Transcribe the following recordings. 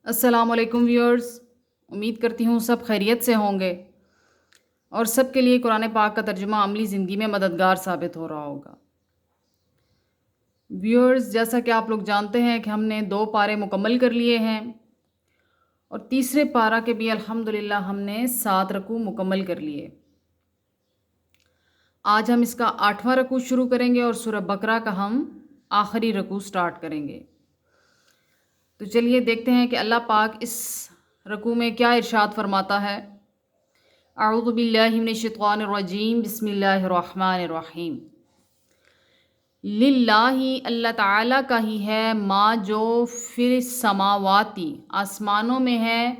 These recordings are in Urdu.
السلام علیکم ویورز، امید کرتی ہوں سب خیریت سے ہوں گے اور سب کے لیے قرآن پاک کا ترجمہ عملی زندگی میں مددگار ثابت ہو رہا ہوگا۔ ویورز، جیسا کہ آپ لوگ جانتے ہیں کہ ہم نے 2 پارے مکمل کر لیے ہیں اور تیسرے پارہ کے بھی الحمدللہ ہم نے 7 رکوع مکمل کر لیے۔ آج ہم اس کا 8واں رکوع شروع کریں گے اور سورہ بقرہ کا ہم آخری رکوع سٹارٹ کریں گے۔ تو چلیے دیکھتے ہیں کہ اللہ پاک اس رکوع میں کیا ارشاد فرماتا ہے۔ اعوذ باللہ من الشیطان الرجیم، بسم اللہ الرحمن الرحیم۔ للہ، اللہ تعالیٰ کا ہی ہے، ما جو فی السماواتی، آسمانوں میں ہے،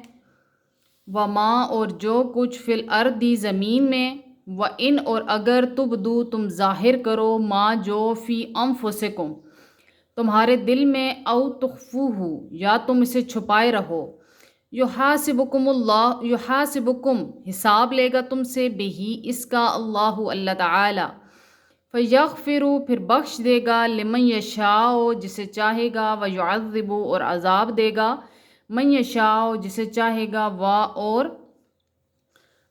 وما اور جو کچھ فی الارضی، زمین میں، وان اور اگر تبدو تم ظاہر کرو، ما جو فی انفسکم، تمہارے دل میں، او تخفوہ یا تم اسے چھپائے رہو، یحاسبکم اللہ، یحاسبکم حساب لے گا تم سے، بہی اس کا، اللہ اللہ تعالی، فیغفر پھر بخش دے گا، لمن یشاء جسے چاہے گا، ویعذب اور عذاب دے گا، من یشاء جسے چاہے گا، اور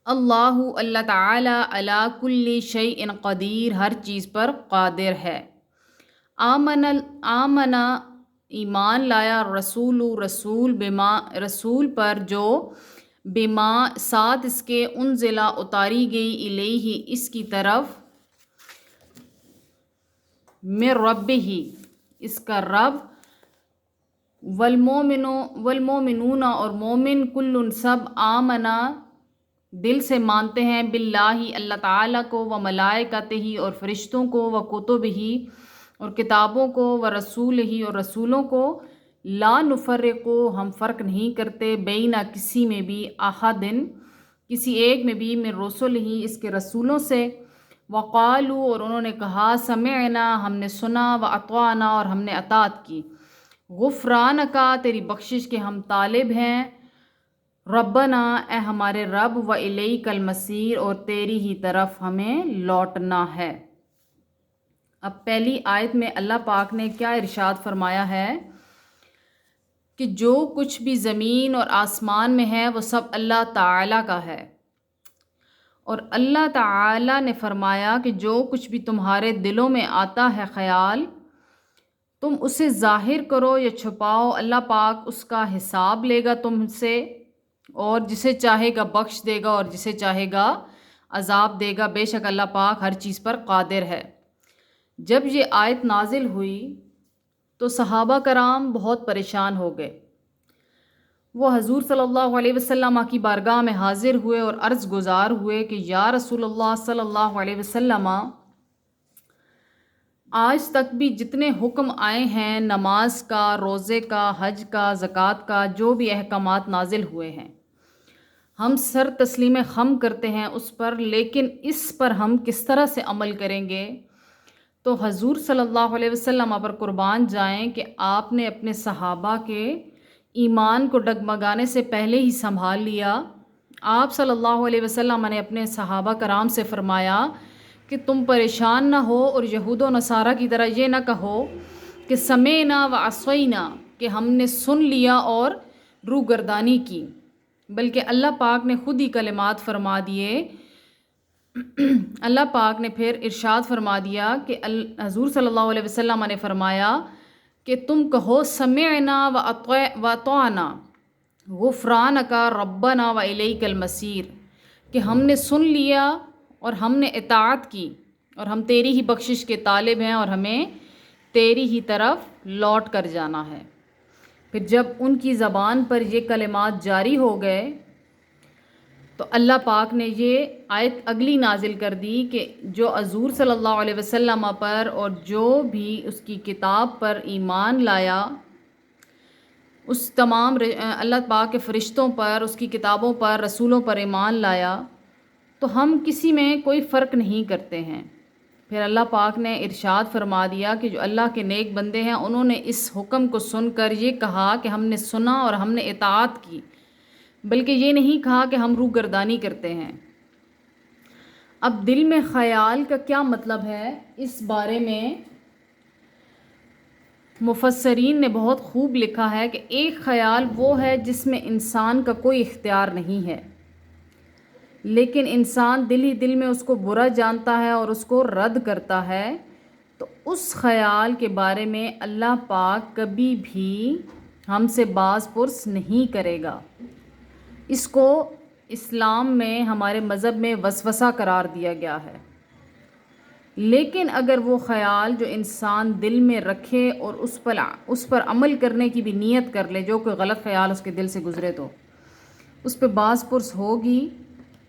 اللہ اللہ تعالی علی کل شیء قدیر، ہر چیز پر قادر ہے۔ آمنا ایمان لایا، رسول بما رسول پر، جو بما ساتھ اس کے، انزلا اتاری گئی، الیہ اس کی طرف، من ربہ اس کا رب، والمومنون اور مومن، کل سب، آمنا دل سے مانتے ہیں، باللہ اللہ تعالیٰ کو، و ملائکتہ اور فرشتوں کو، و کتبہ اور کتابوں کو، و رسولہ اور رسولوں کو، لا نفرق ہم فرق نہیں کرتے، بینہ کسی میں بھی، احدن کسی ایک میں بھی، من رسلہ اس کے رسولوں سے، وقالو اور انہوں نے کہا، سمعنا ہم نے سنا، واطعنا اور ہم نے اطاعت کی، غفرانکا تیری بخشش کے ہم طالب ہیں، ربنا اے ہمارے رب، و الیک المصیر اور تیری ہی طرف ہمیں لوٹنا ہے۔ اب پہلی آیت میں اللہ پاک نے کیا ارشاد فرمایا ہے کہ جو کچھ بھی زمین اور آسمان میں ہے وہ سب اللہ تعالیٰ کا ہے، اور اللہ تعالیٰ نے فرمایا کہ جو کچھ بھی تمہارے دلوں میں آتا ہے خیال، تم اسے ظاہر کرو یا چھپاؤ، اللہ پاک اس کا حساب لے گا تم سے، اور جسے چاہے گا بخش دے گا اور جسے چاہے گا عذاب دے گا، بے شک اللہ پاک ہر چیز پر قادر ہے۔ جب یہ آیت نازل ہوئی تو صحابہ کرام بہت پریشان ہو گئے۔ وہ حضور صلی اللہ علیہ وسلم کی بارگاہ میں حاضر ہوئے اور عرض گزار ہوئے کہ یا رسول اللہ صلی اللہ علیہ وسلم، آج تک بھی جتنے حکم آئے ہیں، نماز کا، روزے کا، حج کا، زکوٰۃ کا، جو بھی احکامات نازل ہوئے ہیں، ہم سر تسلیم خم کرتے ہیں اس پر، لیکن اس پر ہم کس طرح سے عمل کریں گے؟ تو حضور صلی اللہ علیہ وسلم پر قربان جائیں کہ آپ نے اپنے صحابہ کے ایمان کو ڈگمگانے سے پہلے ہی سنبھال لیا۔ آپ صلی اللہ علیہ وسلم نے اپنے صحابہ کرام سے فرمایا کہ تم پریشان نہ ہو اور یہود و نصارہ کی طرح یہ نہ کہو کہ سمعنا و عصینا، کہ ہم نے سن لیا اور روگردانی کی، بلکہ اللہ پاک نے خود ہی کلمات فرما دیے۔ اللہ پاک نے پھر ارشاد فرما دیا کہ حضور صلی اللہ علیہ وسلم نے فرمایا کہ تم کہو سمعنا و اطعنا غفرانک ربنا و الیک المصیر، کہ ہم نے سن لیا اور ہم نے اطاعت کی اور ہم تیری ہی بخشش کے طالب ہیں اور ہمیں تیری ہی طرف لوٹ کر جانا ہے۔ پھر جب ان کی زبان پر یہ کلمات جاری ہو گئے تو اللہ پاک نے یہ آیت اگلی نازل کر دی کہ جو حضور صلی اللہ علیہ وسلم پر اور جو بھی اس کی کتاب پر ایمان لایا، اس تمام اللہ پاک کے فرشتوں پر، اس کی کتابوں پر، رسولوں پر ایمان لایا، تو ہم کسی میں کوئی فرق نہیں کرتے ہیں۔ پھر اللہ پاک نے ارشاد فرما دیا کہ جو اللہ کے نیک بندے ہیں انہوں نے اس حکم کو سن کر یہ کہا کہ ہم نے سنا اور ہم نے اطاعت کی، بلکہ یہ نہیں کہا کہ ہم روگردانی کرتے ہیں۔ اب دل میں خیال کا کیا مطلب ہے، اس بارے میں مفسرین نے بہت خوب لکھا ہے کہ ایک خیال وہ ہے جس میں انسان کا کوئی اختیار نہیں ہے، لیکن انسان دل ہی دل میں اس کو برا جانتا ہے اور اس کو رد کرتا ہے، تو اس خیال کے بارے میں اللہ پاک کبھی بھی ہم سے باز پرس نہیں کرے گا۔ اس کو اسلام میں، ہمارے مذہب میں وسوسہ قرار دیا گیا ہے۔ لیکن اگر وہ خیال جو انسان دل میں رکھے اور اس پر عمل کرنے کی بھی نیت کر لے، جو کوئی غلط خیال اس کے دل سے گزرے تو اس پہ باز پرس ہوگی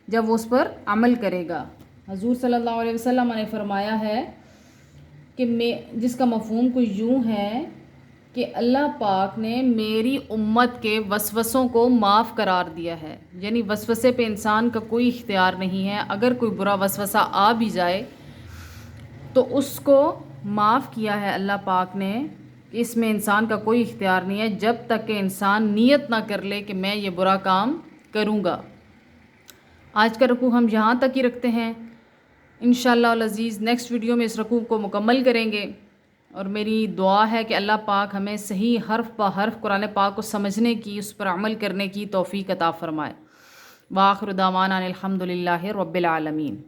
جب وہ اس پر عمل کرے گا۔ حضور صلی اللہ علیہ وسلم نے فرمایا ہے کہ جس کا مفہوم کچھ یوں ہے کہ اللہ پاک نے میری امت کے وسوسوں کو معاف قرار دیا ہے، یعنی وسوسے پہ انسان کا کوئی اختیار نہیں ہے۔ اگر کوئی برا وسوسہ آ بھی جائے تو اس کو معاف کیا ہے اللہ پاک نے، کہ اس میں انسان کا کوئی اختیار نہیں ہے جب تک کہ انسان نیت نہ کر لے کہ میں یہ برا کام کروں گا۔ آج کا رکوع ہم یہاں تک ہی رکھتے ہیں، انشاءاللہ العزیز نیکسٹ ویڈیو میں اس رکوع کو مکمل کریں گے، اور میری دعا ہے کہ اللہ پاک ہمیں صحیح حرف بہ حرف قرآن پاک کو سمجھنے کی، اس پر عمل کرنے کی توفیق عطا فرمائے۔ وآخر دعوانا الحمد للہ رب العالمین۔